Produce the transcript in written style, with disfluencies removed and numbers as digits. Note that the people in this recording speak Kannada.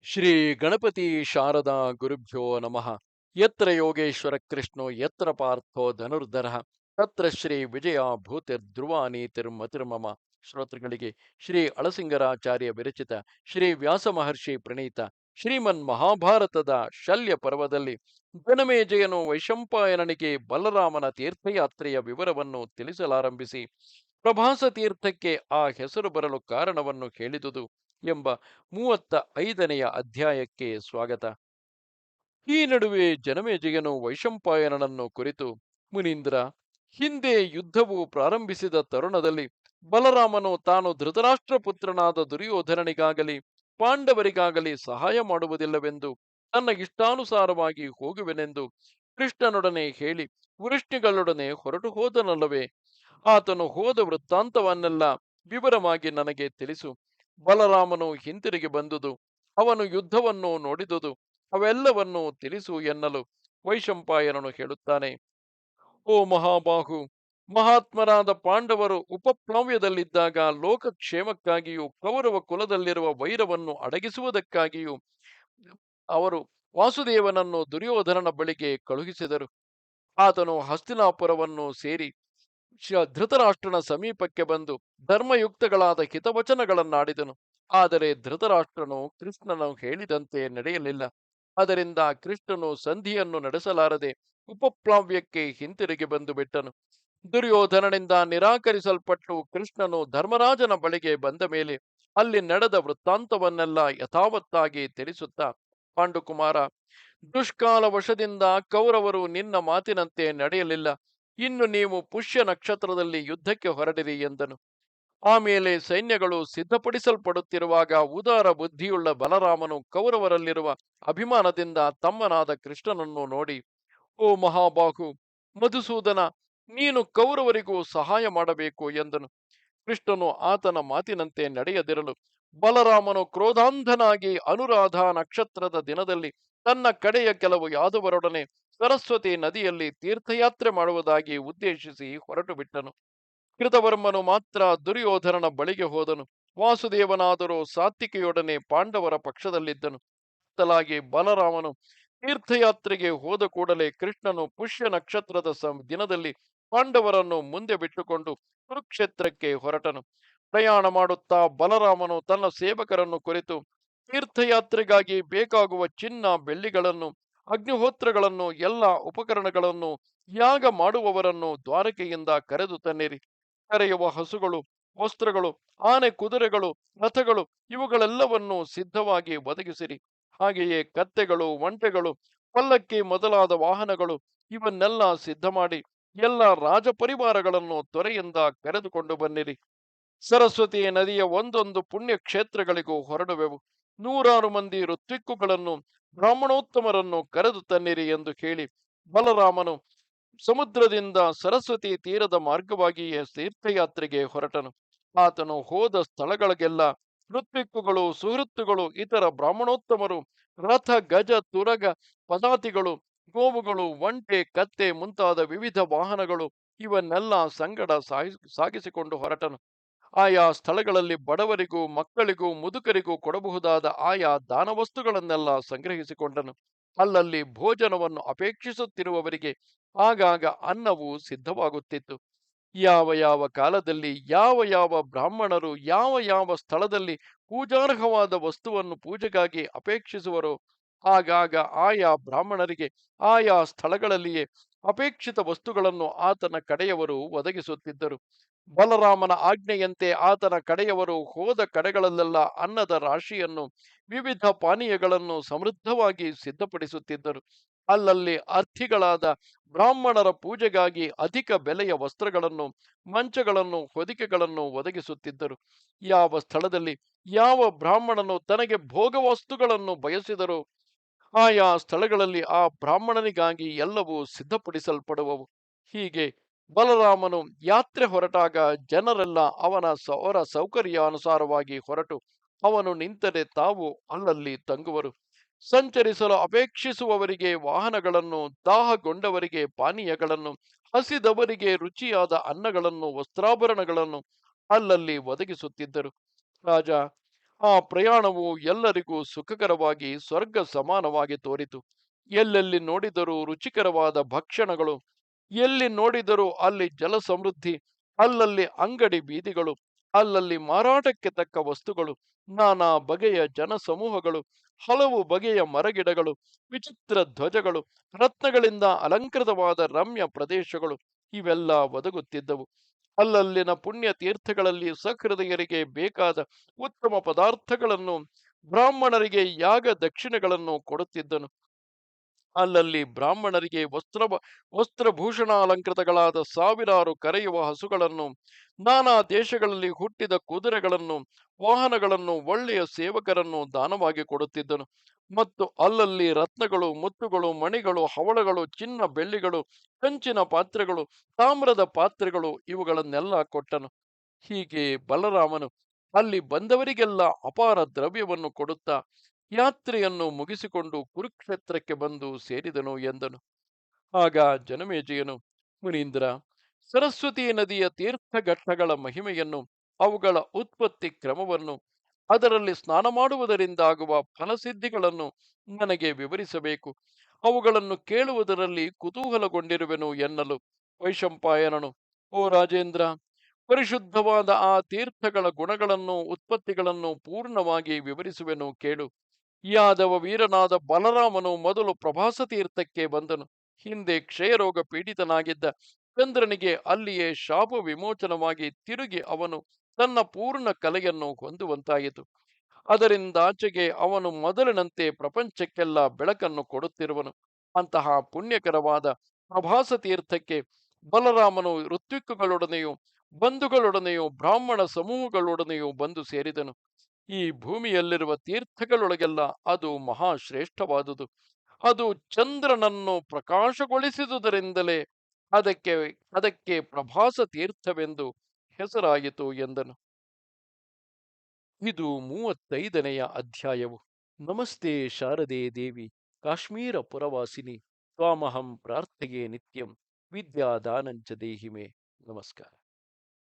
ಶ್ರೀ ಗಣಪತಿ ಶಾರದಾ ಗುರುಭ್ಯೋ ನಮಃ. ಯತ್ರ ಯೋಗೇಶ್ವರ ಕೃಷ್ಣೋ ಯತ್ರ ಪಾರ್ಥೋ ಧನುರ್ಧರ ತತ್ರ ಶ್ರೀ ವಿಜಯ ಭೂತಿರ್ಧ್ರುವ ನೀತಿರ್ಮತಿರ್ಮಮ. ಶ್ರೋತೃಗಳಿಗೆ ಶ್ರೀ ಅಳಸಿಂಗರಾಚಾರ್ಯ ವಿರಚಿತ ಶ್ರೀ ವ್ಯಾಸ ಮಹರ್ಷಿ ಪ್ರಣೀತ ಶ್ರೀಮನ್ ಮಹಾಭಾರತದ ಶಲ್ಯ ಪರ್ವದಲ್ಲಿ ಜನಮೇಜಯನು ವೈಶಂಪಾಯನನಿಗೆ ಬಲರಾಮನ ತೀರ್ಥಯಾತ್ರೆಯ ವಿವರವನ್ನು ತಿಳಿಸಲಾರಂಭಿಸಿ ಪ್ರಭಾಸ ತೀರ್ಥಕ್ಕೆ ಆ ಹೆಸರು ಬರಲು ಕಾರಣವನ್ನು ಹೇಳಿದುದು ಎಂಬ 35ನೆಯ ಅಧ್ಯಾಯಕ್ಕೆ ಸ್ವಾಗತ. ಈ ನಡುವೆ ಜನಮೇಜಯನು ವೈಶಂಪಾಯನನನ್ನು ಕುರಿತು, ಮುನೀಂದ್ರ, ಹಿಂದೆ ಯುದ್ಧವು ಪ್ರಾರಂಭಿಸಿದ ತರುಣದಲ್ಲಿ ಬಲರಾಮನು ತಾನು ಧೃತರಾಷ್ಟ್ರ ಪುತ್ರನಾದ ದುರ್ಯೋಧನನಿಗಾಗಲಿ ಪಾಂಡವರಿಗಾಗಲಿ ಸಹಾಯ ಮಾಡುವುದಿಲ್ಲವೆಂದು ತನ್ನ ಇಷ್ಟಾನುಸಾರವಾಗಿ ಹೋಗುವೆನೆಂದು ಕೃಷ್ಣನೊಡನೆ ಹೇಳಿ ವೃಷ್ಣಿಗಳೊಡನೆ ಹೊರಟು ಹೋದನಲ್ಲವೇ? ಆತನು ಹೋದ ವೃತ್ತಾಂತವನ್ನೆಲ್ಲ ವಿವರವಾಗಿ ನನಗೆ ತಿಳಿಸು. ಬಲರಾಮನು ಹಿಂತಿರುಗಿ ಬಂದುದು, ಅವನು ಯುದ್ಧವನ್ನು ನೋಡಿದುದು, ಅವೆಲ್ಲವನ್ನೂ ತಿಳಿಸು ಎನ್ನಲು ವೈಶಂಪಾಯನನು ಹೇಳುತ್ತಾನೆ. ಓ ಮಹಾಬಾಹು, ಮಹಾತ್ಮರಾದ ಪಾಂಡವರು ಉಪಪ್ಲವ್ಯದಲ್ಲಿದ್ದಾಗ ಲೋಕಕ್ಷೇಮಕ್ಕಾಗಿಯೂ ಕೌರವ ಕುಲದಲ್ಲಿರುವ ವೈರವನ್ನು ಅಡಗಿಸುವುದಕ್ಕಾಗಿಯೂ ಅವರು ವಾಸುದೇವನನ್ನು ದುರ್ಯೋಧನನ ಬಳಿಗೆ ಕಳುಹಿಸಿದರು. ಆತನು ಹಸ್ತಿನಾಪುರವನ್ನು ಸೇರಿ ಧೃತರಾಷ್ಟ್ರನ ಸಮೀಪಕ್ಕೆ ಬಂದು ಧರ್ಮಯುಕ್ತಗಳಾದ ಹಿತವಚನಗಳನ್ನಾಡಿದನು. ಆದರೆ ಧೃತರಾಷ್ಟ್ರನು ಕೃಷ್ಣನು ಹೇಳಿದಂತೆ ನಡೆಯಲಿಲ್ಲ. ಅದರಿಂದ ಕೃಷ್ಣನು ಸಂಧಿಯನ್ನು ನಡೆಸಲಾರದೆ ಉಪಪ್ಲಾವ್ಯಕ್ಕೆ ಹಿಂತಿರುಗಿ ಬಂದು ಬಿಟ್ಟನು. ದುರ್ಯೋಧನನಿಂದ ನಿರಾಕರಿಸಲ್ಪಟ್ಟು ಕೃಷ್ಣನು ಧರ್ಮರಾಜನ ಬಳಿಗೆ ಬಂದ ಮೇಲೆ ಅಲ್ಲಿ ನಡೆದ ವೃತ್ತಾಂತವನ್ನೆಲ್ಲ ಯಥಾವತ್ತಾಗಿ ತಿಳಿಸುತ್ತಾ, ಪಾಂಡುಕುಮಾರ, ದುಷ್ಕಾಲ ವಶದಿಂದ ಕೌರವರು ನಿನ್ನ ಮಾತಿನಂತೆ ನಡೆಯಲಿಲ್ಲ. ಇನ್ನು ನೀವು ಪುಷ್ಯ ನಕ್ಷತ್ರದಲ್ಲಿ ಯುದ್ಧಕ್ಕೆ ಹೊರಡಿರಿ ಎಂದನು. ಆಮೇಲೆ ಸೈನ್ಯಗಳು ಸಿದ್ಧಪಡಿಸಲ್ಪಡುತ್ತಿರುವಾಗ ಉದಾರ ಬುದ್ಧಿಯುಳ್ಳ ಬಲರಾಮನು ಕೌರವರಲ್ಲಿರುವ ಅಭಿಮಾನದಿಂದ ತಮ್ಮನಾದ ಕೃಷ್ಣನನ್ನು ನೋಡಿ, ಓ ಮಹಾಬಾಹು ಮಧುಸೂದನ, ನೀನು ಕೌರವರಿಗೂ ಸಹಾಯ ಮಾಡಬೇಕು ಎಂದನು. ಕೃಷ್ಣನು ಆತನ ಮಾತಿನಂತೆ ನಡೆಯದಿರಲು ಬಲರಾಮನು ಕ್ರೋಧಾಂಧನಾಗಿ ಅನುರಾಧ ನಕ್ಷತ್ರದ ದಿನದಲ್ಲಿ ತನ್ನ ಕಡೆಯ ಕೆಲವು ಯಾದವರೊಡನೆ ಸರಸ್ವತಿ ನದಿಯಲ್ಲಿ ತೀರ್ಥಯಾತ್ರೆ ಮಾಡುವುದಾಗಿ ಉದ್ದೇಶಿಸಿ ಹೊರಟು ಬಿಟ್ಟನು. ಕೃತವರ್ಮನು ಮಾತ್ರ ದುರ್ಯೋಧನನ ಬಳಿಗೆ ಹೋದನು. ವಾಸುದೇವನಾದರೂ ಸಾತ್ವಿಕೆಯೊಡನೆ ಪಾಂಡವರ ಪಕ್ಷದಲ್ಲಿದ್ದನು. ಬದಲಾಗಿ ಬಲರಾಮನು ತೀರ್ಥಯಾತ್ರೆಗೆ ಹೋದ ಕೂಡಲೇ ಕೃಷ್ಣನು ಪುಷ್ಯ ನಕ್ಷತ್ರದ ದಿನದಲ್ಲಿ ಪಾಂಡವರನ್ನು ಮುಂದೆ ಬಿಟ್ಟುಕೊಂಡು ಕುರುಕ್ಷೇತ್ರಕ್ಕೆ ಹೊರಟನು. ಪ್ರಯಾಣ ಮಾಡುತ್ತಾ ಬಲರಾಮನು ತನ್ನ ಸೇವಕರನ್ನು ಕುರಿತು, ತೀರ್ಥಯಾತ್ರೆಗಾಗಿ ಬೇಕಾಗುವ ಚಿನ್ನ ಬೆಳ್ಳಿಗಳನ್ನು, ಅಗ್ನಿಹೋತ್ರಗಳನ್ನು, ಎಲ್ಲ ಉಪಕರಣಗಳನ್ನು, ಯಾಗ ಮಾಡುವವರನ್ನು ದ್ವಾರಕೆಯಿಂದ ಕರೆದು ತನ್ನಿರಿ. ಕರೆಯುವ ಹಸುಗಳು, ವಸ್ತ್ರಗಳು, ಆನೆ ಕುದುರೆಗಳು, ರಥಗಳು ಇವುಗಳೆಲ್ಲವನ್ನೂ ಸಿದ್ಧವಾಗಿ ಒದಗಿಸಿರಿ. ಹಾಗೆಯೇ ಕತ್ತೆಗಳು, ಒಂಟೆಗಳು, ಪಲ್ಲಕ್ಕಿ ಮೊದಲಾದ ವಾಹನಗಳು ಇವನ್ನೆಲ್ಲ ಸಿದ್ಧ ಮಾಡಿ ಎಲ್ಲ ರಾಜಪರಿವಾರಗಳನ್ನು ತ್ವರೆಯಿಂದ ಕರೆದುಕೊಂಡು ಬನ್ನಿರಿ. ಸರಸ್ವತಿ ನದಿಯ ಒಂದೊಂದು ಪುಣ್ಯ ಕ್ಷೇತ್ರಗಳಿಗೂ ಹೊರಡುವೆವು. 100 ಮಂದಿ ಋತ್ವಿಕ್ಕುಗಳನ್ನು, ಬ್ರಾಹ್ಮಣೋತ್ತಮರನ್ನು ಕರೆದು ತನ್ನಿರಿ ಎಂದು ಹೇಳಿ ಬಲರಾಮನು ಸಮುದ್ರದಿಂದ ಸರಸ್ವತಿ ತೀರದ ಮಾರ್ಗವಾಗಿಯೇ ತೀರ್ಥಯಾತ್ರೆಗೆ ಹೊರಟನು. ಆತನು ಹೋದ ಸ್ಥಳಗಳಿಗೆಲ್ಲ ಋತ್ವಿಕ್ಕುಗಳು, ಸುಹೃತ್ತುಗಳು, ಇತರ ಬ್ರಾಹ್ಮಣೋತ್ತಮರು, ರಥ, ಗಜ, ತುರಗ, ಪದಾತಿಗಳು, ಗೋವುಗಳು, ಒಂಟೆ, ಕತ್ತೆ ಮುಂತಾದ ವಿವಿಧ ವಾಹನಗಳು ಇವನ್ನೆಲ್ಲ ಸಂಗಡ ಸಾಗಿಸಿಕೊಂಡು ಹೊರಟನು. ಆಯಾ ಸ್ಥಳಗಳಲ್ಲಿ ಬಡವರಿಗೂ, ಮಕ್ಕಳಿಗೂ, ಮುದುಕರಿಗೂ ಕೊಡಬಹುದಾದ ಆಯಾ ದಾನವಸ್ತುಗಳನ್ನೆಲ್ಲ ಸಂಗ್ರಹಿಸಿಕೊಂಡನು. ಅಲ್ಲಲ್ಲಿ ಭೋಜನವನ್ನು ಅಪೇಕ್ಷಿಸುತ್ತಿರುವವರಿಗೆ ಆಗಾಗ ಅನ್ನವು ಸಿದ್ಧವಾಗುತ್ತಿತ್ತು. ಯಾವ ಯಾವ ಕಾಲದಲ್ಲಿ ಯಾವ ಯಾವ ಬ್ರಾಹ್ಮಣರು ಯಾವ ಯಾವ ಸ್ಥಳದಲ್ಲಿ ಪೂಜಾರ್ಹವಾದ ವಸ್ತುವನ್ನು ಪೂಜೆಗಾಗಿ ಅಪೇಕ್ಷಿಸುವರೋ ಆಗಾಗ ಆಯಾ ಬ್ರಾಹ್ಮಣರಿಗೆ ಆಯಾ ಸ್ಥಳಗಳಲ್ಲಿಯೇ ಅಪೇಕ್ಷಿತ ವಸ್ತುಗಳನ್ನು ಆತನ ಕಡೆಯವರು ಒದಗಿಸುತ್ತಿದ್ದರು. ಬಲರಾಮನ ಆಜ್ಞೆಯಂತೆ ಆತನ ಕಡೆಯವರು ಹೋದ ಕಡೆಗಳಲ್ಲೆಲ್ಲ ಅನ್ನದ ರಾಶಿಯನ್ನು, ವಿವಿಧ ಪಾನೀಯಗಳನ್ನು ಸಮೃದ್ಧವಾಗಿ ಸಿದ್ಧಪಡಿಸುತ್ತಿದ್ದರು. ಅಲ್ಲಲ್ಲಿ ಅರ್ಥಿಗಳಾದ ಬ್ರಾಹ್ಮಣರ ಪೂಜೆಗಾಗಿ ಅಧಿಕ ಬೆಲೆಯ ವಸ್ತ್ರಗಳನ್ನು, ಮಂಚಗಳನ್ನು, ಹೊದಿಕೆಗಳನ್ನು ಒದಗಿಸುತ್ತಿದ್ದರು. ಯಾವ ಸ್ಥಳದಲ್ಲಿ ಯಾವ ಬ್ರಾಹ್ಮಣನು ತನಗೆ ಭೋಗವಸ್ತುಗಳನ್ನು ಬಯಸಿದರೂ ಆಯಾ ಸ್ಥಳಗಳಲ್ಲಿ ಆ ಬ್ರಾಹ್ಮಣನಿಗಾಗಿ ಎಲ್ಲವೂ ಸಿದ್ಧಪಡಿಸಲ್ಪಡುವವು. ಹೀಗೆ ಬಲರಾಮನು ಯಾತ್ರೆ ಹೊರಟಾಗ ಜನರೆಲ್ಲ ಅವರ ಸೌಕರ್ಯಾನುಸಾರವಾಗಿ ಹೊರಟು ಅವನು ನಿಂತರೆ ತಾವು ಅಲ್ಲಲ್ಲಿ ತಂಗುವರು. ಸಂಚರಿಸಲು ಅಪೇಕ್ಷಿಸುವವರಿಗೆ ವಾಹನಗಳನ್ನು, ದಾಹಗೊಂಡವರಿಗೆ ಪಾನೀಯಗಳನ್ನು, ಹಸಿದವರಿಗೆ ರುಚಿಯಾದ ಅನ್ನಗಳನ್ನು, ವಸ್ತ್ರಾಭರಣಗಳನ್ನು ಅಲ್ಲಲ್ಲಿ ಒದಗಿಸುತ್ತಿದ್ದರು. ರಾಜ, ಆ ಪ್ರಯಾಣವು ಎಲ್ಲರಿಗೂ ಸುಖಕರವಾಗಿ ಸ್ವರ್ಗ ಸಮಾನವಾಗಿ ತೋರಿತು. ಎಲ್ಲೆಲ್ಲಿ ನೋಡಿದರೂ ರುಚಿಕರವಾದ ಭಕ್ಷಣಗಳು, ಎಲ್ಲಿ ನೋಡಿದರೂ ಅಲ್ಲಿ ಜಲ ಸಮೃದ್ಧಿ, ಅಲ್ಲಲ್ಲಿ ಅಂಗಡಿ ಬೀದಿಗಳು, ಅಲ್ಲಲ್ಲಿ ಮಾರಾಟಕ್ಕೆ ತಕ್ಕ ವಸ್ತುಗಳು, ನಾನಾ ಬಗೆಯ ಜನಸಮೂಹಗಳು, ಹಲವು ಬಗೆಯ ಮರಗಿಡಗಳು, ವಿಚಿತ್ರ ಧ್ವಜಗಳು, ರತ್ನಗಳಿಂದ ಅಲಂಕೃತವಾದ ರಮ್ಯ ಪ್ರದೇಶಗಳು ಇವೆಲ್ಲ ಒದಗುತ್ತಿದ್ದವು. ಅಲ್ಲಲ್ಲಿನ ಪುಣ್ಯ ತೀರ್ಥಗಳಲ್ಲಿ ಸಹೃದಯರಿಗೆ ಬೇಕಾದ ಉತ್ತಮ ಪದಾರ್ಥಗಳನ್ನು, ಬ್ರಾಹ್ಮಣರಿಗೆ ಯಾಗ ದಕ್ಷಿಣೆಗಳನ್ನು ಕೊಡುತ್ತಿದ್ದನು. ಅಲ್ಲಲ್ಲಿ ಬ್ರಾಹ್ಮಣರಿಗೆ ವಸ್ತ್ರಭೂಷಣಾಲಂಕೃತಗಳಾದ ಸಾವಿರಾರು ಕರೆಯುವ ಹಸುಗಳನ್ನು, ನಾನಾ ದೇಶಗಳಲ್ಲಿ ಹುಟ್ಟಿದ ಕುದುರೆಗಳನ್ನು, ವಾಹನಗಳನ್ನು, ಒಳ್ಳೆಯ ಸೇವಕರನ್ನು ದಾನವಾಗಿ ಕೊಡುತ್ತಿದ್ದನು. ಮತ್ತು ಅಲ್ಲಲ್ಲಿ ರತ್ನಗಳು, ಮುತ್ತುಗಳು, ಮಣಿಗಳು, ಹವಳಗಳು, ಚಿನ್ನ ಬೆಳ್ಳಿಗಳು, ಕಂಚಿನ ಪಾತ್ರೆಗಳು, ತಾಮ್ರದ ಪಾತ್ರೆಗಳು ಇವುಗಳನ್ನೆಲ್ಲ ಕೊಟ್ಟನು. ಹೀಗೆ ಬಲರಾಮನು ಅಲ್ಲಿ ಬಂದವರಿಗೆಲ್ಲ ಅಪಾರ ದ್ರವ್ಯವನ್ನು ಕೊಡುತ್ತಾ ಯಾತ್ರೆಯನ್ನು ಮುಗಿಸಿಕೊಂಡು ಕುರುಕ್ಷೇತ್ರಕ್ಕೆ ಬಂದು ಸೇರಿದನು ಎಂದನು. ಆಗ ಜನಮೇಜಯನು, ಮುನೀಂದ್ರ, ಸರಸ್ವತಿ ನದಿಯ ತೀರ್ಥಘಟ್ಟಗಳ ಮಹಿಮೆಯನ್ನು, ಅವುಗಳ ಉತ್ಪತ್ತಿ ಕ್ರಮವನ್ನು, ಅದರಲ್ಲಿ ಸ್ನಾನ ಮಾಡುವುದರಿಂದಾಗುವ ಫಲಸಿದ್ಧಿಗಳನ್ನು ನನಗೆ ವಿವರಿಸಬೇಕು. ಅವುಗಳನ್ನು ಕೇಳುವುದರಲ್ಲಿ ಕುತೂಹಲಗೊಂಡಿರುವೆನು ಎನ್ನಲು ವೈಶಂಪಾಯನನು, ಓ ರಾಜೇಂದ್ರ, ಪರಿಶುದ್ಧವಾದ ಆ ತೀರ್ಥಗಳ ಗುಣಗಳನ್ನು, ಉತ್ಪತ್ತಿಗಳನ್ನು ಪೂರ್ಣವಾಗಿ ವಿವರಿಸುವೆನು ಕೇಳು. ಯಾದವ ವೀರನಾದ ಬಲರಾಮನು ಮೊದಲು ಪ್ರಭಾಸ ತೀರ್ಥಕ್ಕೆ ಬಂದನು. ಹಿಂದೆ ಕ್ಷಯರೋಗ ಪೀಡಿತನಾಗಿದ್ದ ಚಂದ್ರನಿಗೆ ಅಲ್ಲಿಯೇ ಶಾಪ ವಿಮೋಚನವಾಗಿ ತಿರುಗಿ ಅವನು ತನ್ನ ಪೂರ್ಣ ಕಲೆಯನ್ನು ಹೊಂದುವಂತಾಯಿತು. ಅದರಿಂದಾಚೆಗೆ ಅವನು ಮೊದಲಿನಂತೆ ಪ್ರಪಂಚಕ್ಕೆಲ್ಲ ಬೆಳಕನ್ನು ಕೊಡುತ್ತಿರುವನು. ಅಂತಹ ಪುಣ್ಯಕರವಾದ ಪ್ರಭಾಸ ತೀರ್ಥಕ್ಕೆ ಬಲರಾಮನು ಋತ್ವಿಕ್ಕುಗಳೊಡನೆಯೂ ಬಂಧುಗಳೊಡನೆಯೂ ಬ್ರಾಹ್ಮಣ ಸಮೂಹಗಳೊಡನೆಯೂ ಬಂದು ಸೇರಿದನು. ಈ ಭೂಮಿಯಲ್ಲಿರುವ ತೀರ್ಥಗಳೊಳಗೆಲ್ಲ ಅದು ಮಹಾಶ್ರೇಷ್ಠವಾದುದು. ಅದು ಚಂದ್ರನನ್ನು ಪ್ರಕಾಶಗೊಳಿಸಿದುದರಿಂದಲೇ ಅದಕ್ಕೆ ಅದಕ್ಕೆ ಪ್ರಭಾಸ ತೀರ್ಥವೆಂದು ಹೆಸರಾಯಿತು ಎಂದನು. ಇದು 35ನೆಯ ಅಧ್ಯಾಯವು. ನಮಸ್ತೆ ಶಾರದೆ ದೇವಿ, ಕಾಶ್ಮೀರ ಪುರವಾಸಿನಿ, ತ್ವಾಮಹಂ ಪ್ರಾರ್ಥೆಯೇ ನಿತ್ಯಂ, ವಿದ್ಯಾದಾನಂಚ ದೇಹಿಮೆ. ನಮಸ್ಕಾರ.